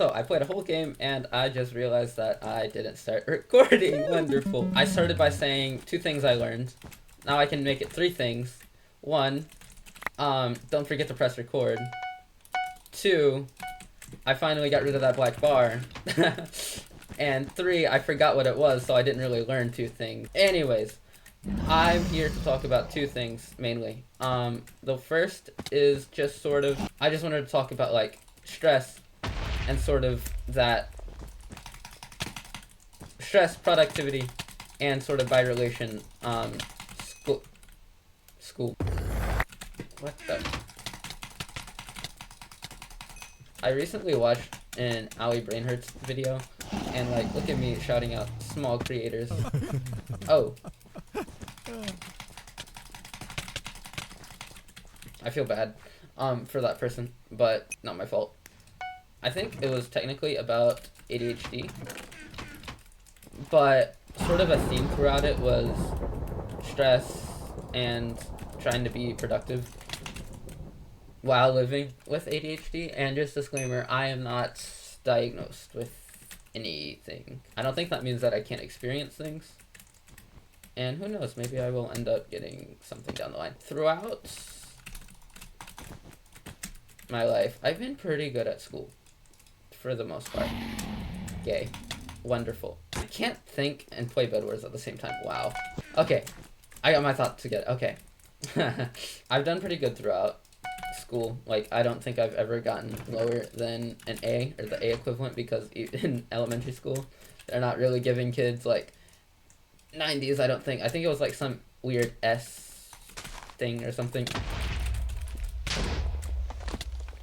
So I played a whole game and I just realized that I didn't start recording. Wonderful. I started by saying 2 things I learned. Now I can make it 3 things. 1, don't forget to press record. 2, I finally got rid of that black bar. And 3, I forgot what it was, so I didn't really learn 2 things. Anyways, I'm here to talk about 2 things mainly. The first is just sort of, I just wanted to talk about like stress and sort of that stress, productivity, and sort of by relation, school. What the? I recently watched an Ali Brainhurt's video, and like, look at me shouting out small creators. Oh. I feel bad, for that person, but not my fault. I think it was technically about ADHD, but sort of a theme throughout it was stress and trying to be productive while living with ADHD. And just disclaimer, I am not diagnosed with anything. I don't think that means that I can't experience things. And who knows, maybe I will end up getting something down the line. Throughout my life, I've been pretty good at school. For the most part. Yay. Wonderful. I can't think and play Bed Wars at the same time. Wow. Okay. I got my thoughts together. Okay. I've done pretty good throughout school. Like, I don't think I've ever gotten lower than an A, or the A equivalent, because in elementary school, they're not really giving kids, like, 90s, I don't think. I think it was, like, some weird S thing or something.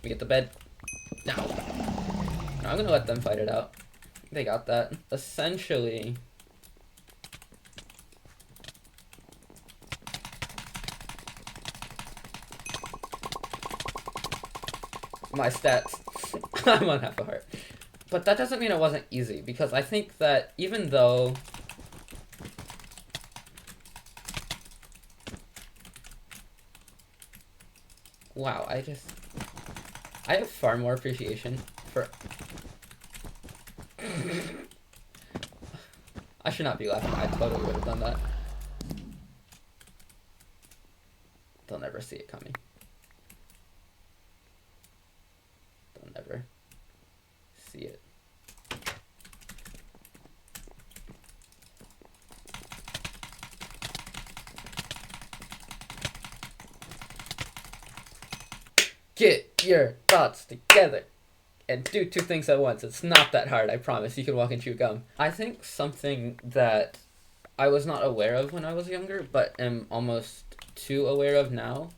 We get the bed. No. I'm gonna let them fight it out. They got that. Essentially, my stats, I'm on half a heart. But that doesn't mean it wasn't easy, because I think that even though wow, I have far more appreciation for I should not be laughing. I totally would have done that. They'll never see it coming. They'll never see it. Get your thoughts together and do 2 things at once. It's not that hard, I promise. You can walk and chew gum. I think something that I was not aware of when I was younger, but am almost too aware of now,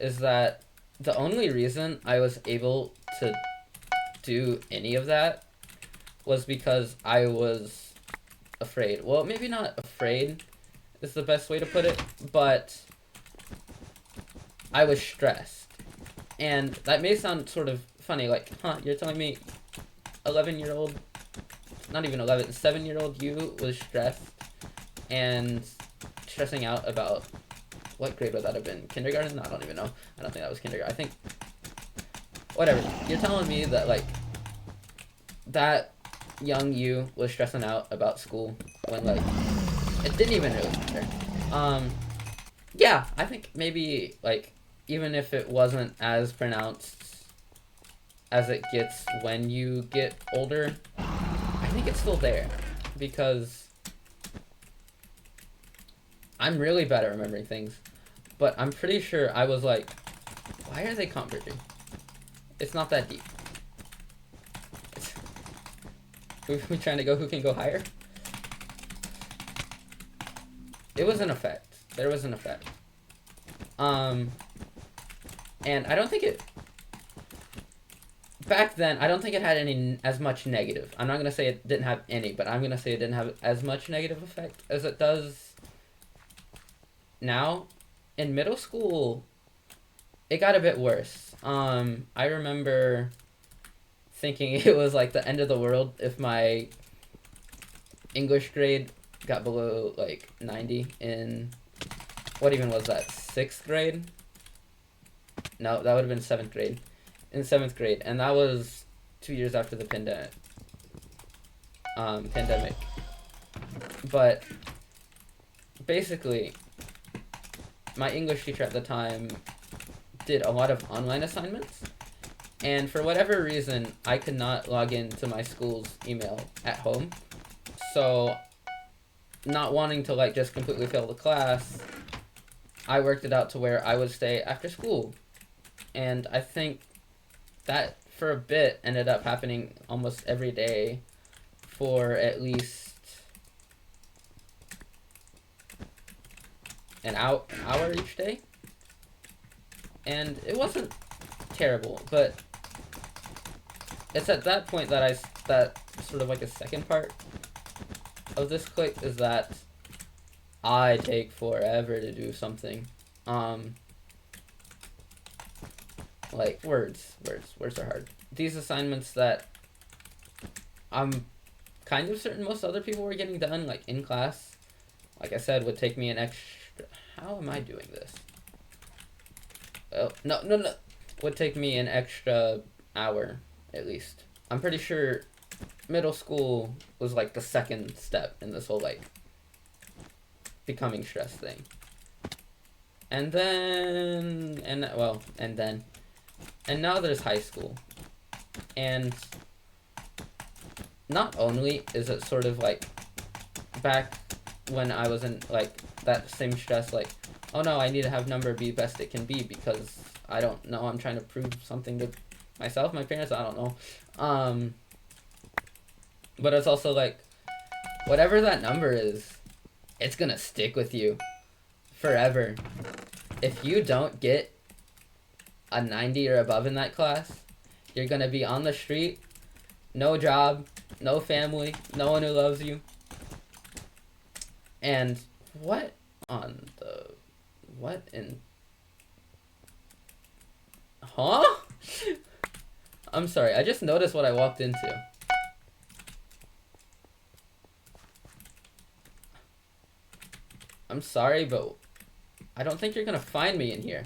is that the only reason I was able to do any of that was because I was afraid. Well, maybe not afraid is the best way to put it, but I was stressed. And that may sound sort of funny, like, huh, you're telling me 11-year-old, not even 11, 7-year-old you was stressed and stressing out about, what grade would that have been? Kindergarten? No, I don't even know. I don't think that was kindergarten. I think, whatever. You're telling me that, like, that young you was stressing out about school when, like, it didn't even really matter. Yeah, I think maybe, like, even if it wasn't as pronounced as it gets when you get older, I think it's still there, because I'm really bad at remembering things, but I'm pretty sure I was like, why are they converging? It's not that deep. We trying to go who can go higher? It was an effect. There was an effect. And I don't think it, back then, I don't think it had any as much negative. I'm not going to say it didn't have any, but I'm going to say it didn't have as much negative effect as it does now. In middle school, it got a bit worse. I remember thinking it was like the end of the world if my English grade got below like 90 in, what even was that, 6th grade? No, that would have been 7th grade. In 7th grade, and that was 2 years after the pandemic. But basically, my English teacher at the time did a lot of online assignments, and for whatever reason, I could not log into my school's email at home. So, not wanting to like just completely fail the class, I worked it out to where I would stay after school. And I think that for a bit ended up happening almost every day for at least an hour each day. And it wasn't terrible, but it's at that point that that sort of like a second part of this click is that I take forever to do something. Like words are hard. These assignments that I'm kind of certain most other people were getting done, like in class, like I said, would take me an extra, how am I doing this? Oh, no. Would take me an extra hour, at least. I'm pretty sure middle school was like the second step in this whole like becoming stressed thing. And now there's high school. And not only is it sort of like back when I was in like that same stress, like, oh no, I need to have number be best it can be because I don't know, I'm trying to prove something to myself, my parents, I don't know. But it's also like, whatever that number is, it's gonna stick with you forever. If you don't get a 90 or above in that class, you're gonna be on the street, no job, no family, no one who loves you. And what in... Huh? I'm sorry, I just noticed what I walked into. I'm sorry, but I don't think you're gonna find me in here.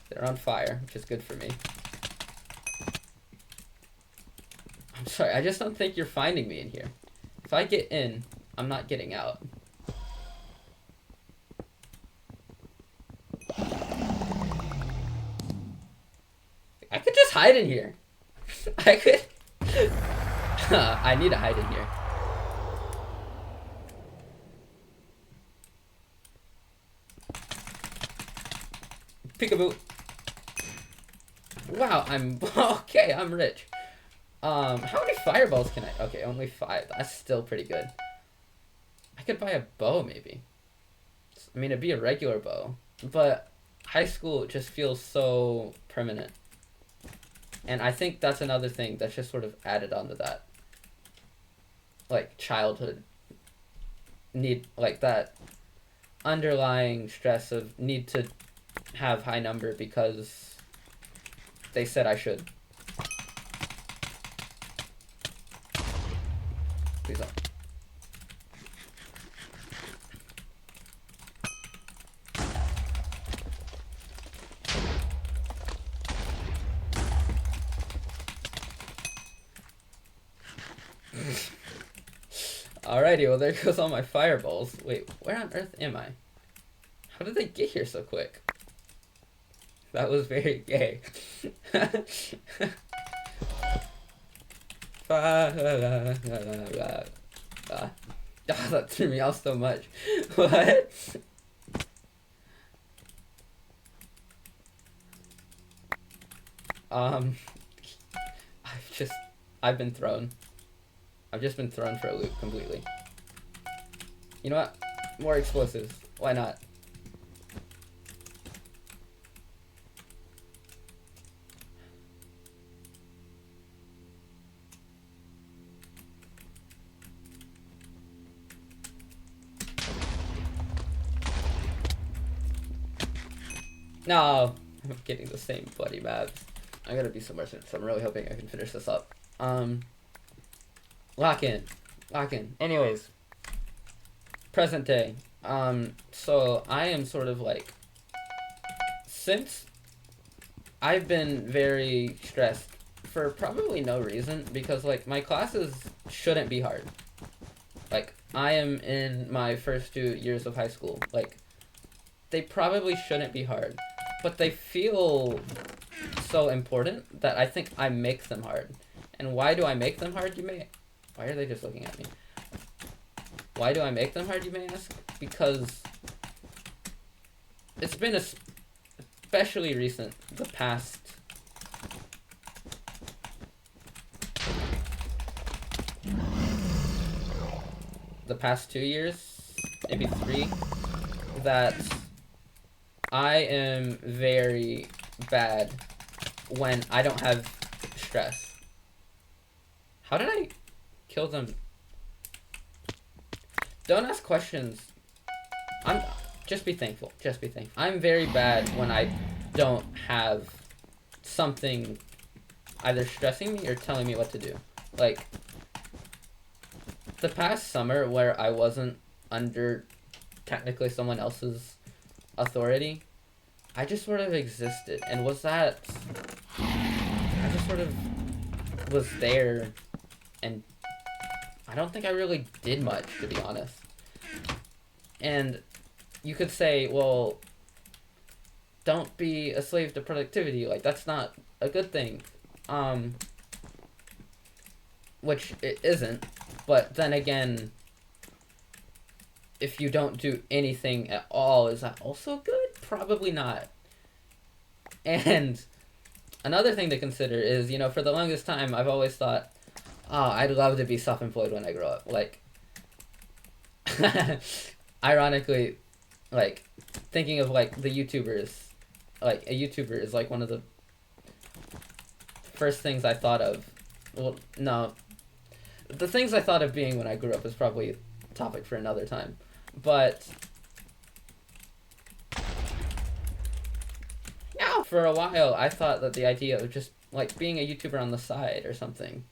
They're on fire, which is good for me. I'm sorry, I just don't think you're finding me in here. If I get in, I'm not getting out. I could just hide in here. I could... I need to hide in here. Peekaboo. Wow, I'm... Okay, I'm rich. How many fireballs can I... Okay, only 5. That's still pretty good. I could buy a bow, maybe. I mean, it'd be a regular bow. But high school just feels so permanent. And I think that's another thing that's just sort of added onto that. Like, childhood. Need, like, that underlying stress of need to have high number because they said I should. Please don't. Alrighty, well there goes all my fireballs. Wait, where on earth am I? How did they get here so quick? That was very gay. That threw me off so much. What? I've been thrown. I've just been thrown for a loop completely. You know what? More explosives. Why not? No, I'm getting the same bloody maps. I gotta be somewhere soon, so I'm really hoping I can finish this up. Lock in. Anyways, present day. So I am sort of like, since I've been very stressed for probably no reason, because like my classes shouldn't be hard. Like, I am in my first 2 years of high school. Like, they probably shouldn't be hard, but they feel so important that I think I make them hard. And why do I make them hard, you may... Why are they just looking at me? Why do I make them hard, you may ask? Because it's been especially recent, the past... the past 2 years, maybe 3, that I am very bad when I don't have stress. How did I kill them? Don't ask questions. Just be thankful. Just be thankful. I'm very bad when I don't have something either stressing me or telling me what to do. Like, the past summer where I wasn't under technically someone else's authority, I just sort of existed, and I just sort of was there, and I don't think I really did much, to be honest. And you could say, well, don't be a slave to productivity, like, that's not a good thing. Which it isn't, but then again, if you don't do anything at all, is that also good? Probably not. And another thing to consider is, you know, for the longest time, I've always thought, oh, I'd love to be self-employed when I grow up. Like, ironically, like, thinking of, like, the YouTubers, like, a YouTuber is, like, one of the first things I thought of. Well, no. The things I thought of being when I grew up is probably a topic for another time. But yeah, for a while I thought that the idea of just like being a YouTuber on the side or something,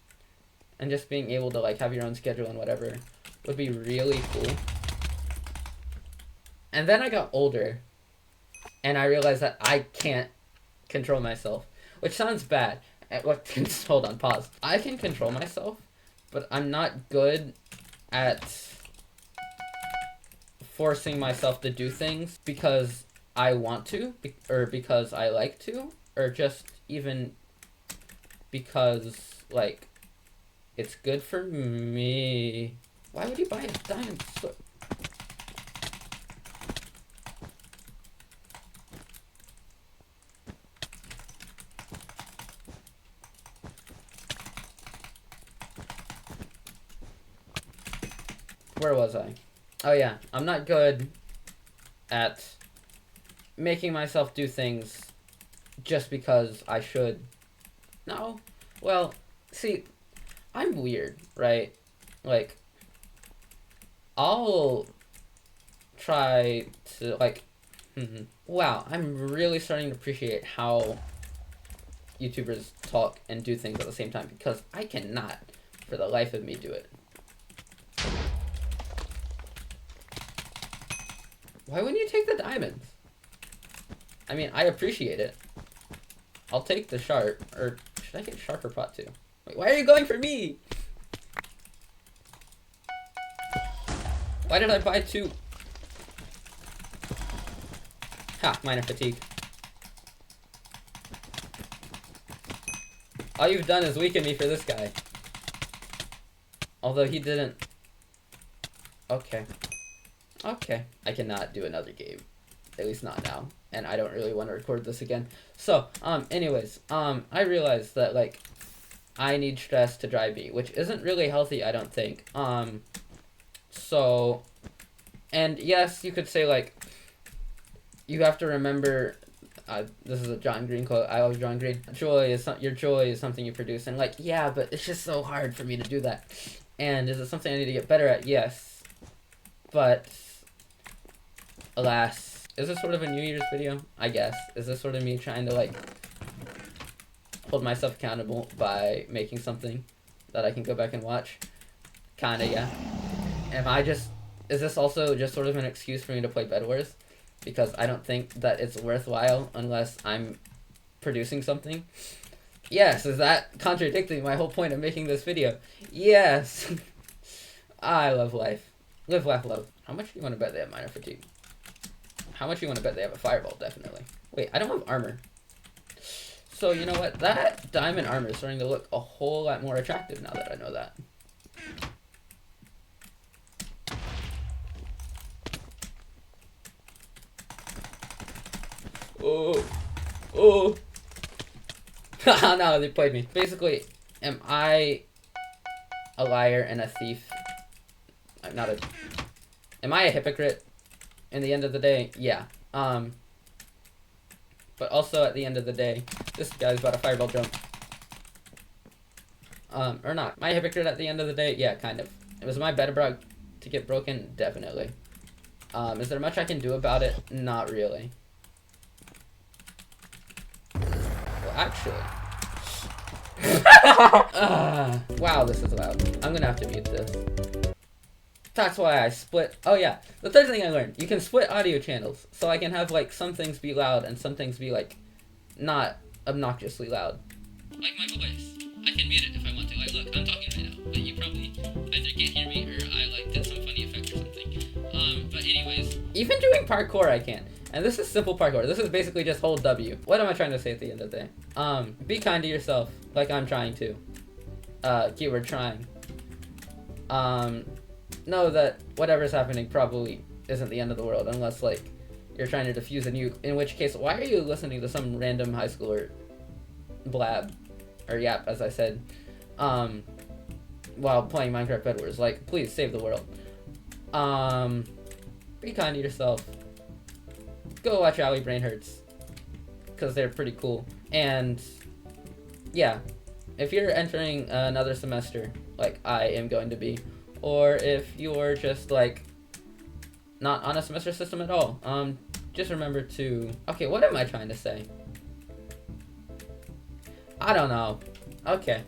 and just being able to like have your own schedule and whatever, would be really cool. And then I got older, and I realized that I can't control myself, which sounds bad. Hold on, pause. I can control myself, but I'm not good at forcing myself to do things because I want to, or because I like to, or just even because, like, it's good for me. Why would you buy a diamond sword? Where was I? Oh yeah, I'm not good at making myself do things just because I should. No. Well, see, I'm weird, right? Like, I'll try to, like, wow, I'm really starting to appreciate how YouTubers talk and do things at the same time, because I cannot, for the life of me, do it. Why wouldn't you take the diamonds? I mean, I appreciate it. I'll take the sharp, or should I get sharper pot too? Wait, why are you going for me? Why did I buy 2? Ha, minor fatigue. All you've done is weaken me for this guy. Although he didn't. Okay. Okay. I cannot do another game. At least not now. And I don't really want to record this again. So, anyways, I realized that, like, I need stress to drive me, which isn't really healthy, I don't think. So, and yes, you could say, like, you have to remember, this is a John Green quote, I love John Green, your joy is something you produce, and, like, yeah, but it's just so hard for me to do that. And is it something I need to get better at? Yes. But, alas, is this sort of a New Year's video? I guess. Is this sort of me trying to, like, hold myself accountable by making something that I can go back and watch? Kinda, yeah. Is this also just sort of an excuse for me to play Bed Wars? Because I don't think that it's worthwhile unless I'm producing something. Yes, is that contradicting my whole point of making this video? Yes. I love life. Live, laugh, love. How much do you want to bet they have minor fatigue? How much do you want to bet they have a fireball? Definitely. Wait, I don't have armor. So, you know what? That diamond armor is starting to look a whole lot more attractive now that I know that. Oh. Oh. Haha, no, they played me. Basically, am I a liar and a thief? I'm not a... Am I a hypocrite? In the end of the day, yeah. But also at the end of the day, this guy's about a fireball jump. Or not. Am I a hypocrite at the end of the day? Yeah, kind of. Was my bed about to get broken? Definitely. Is there much I can do about it? Not really. Well, actually. Wow, this is loud. I'm gonna have to mute this. That's why I split. Oh yeah, the third thing I learned, you can split audio channels, so I can have like some things be loud and some things be like not obnoxiously loud. Like my voice, I can mute it if I want to. Like, look, I'm talking right now, but you probably either can't hear me or I like did some funny effect or something. But anyways, even doing parkour I can, and this is simple parkour. This is basically just hold W. What am I trying to say at the end of the day? Be kind to yourself, like I'm trying to. Keyword trying. Know that whatever's happening probably isn't the end of the world unless like you're trying to defuse a nuke, in which case why are you listening to some random high schooler blab or yap as I said while playing Minecraft Bed Wars? Like, please save the world. Be kind to yourself. Go watch Alley Brain Hurts because they're pretty cool. And yeah, if you're entering another semester like I am going to be, or if you're just like not on a semester system at all, just remember to... Okay, what am I trying to say? I don't know. Okay,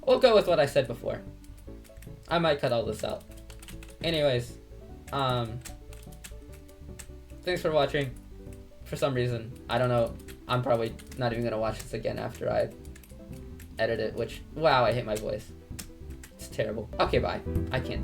we'll go with what I said before. I might cut all this out. Anyways, thanks for watching. For some reason, I don't know, I'm probably not even gonna watch this again after I edit it, which, wow, I hate my voice. It's terrible. Okay, bye. I can't.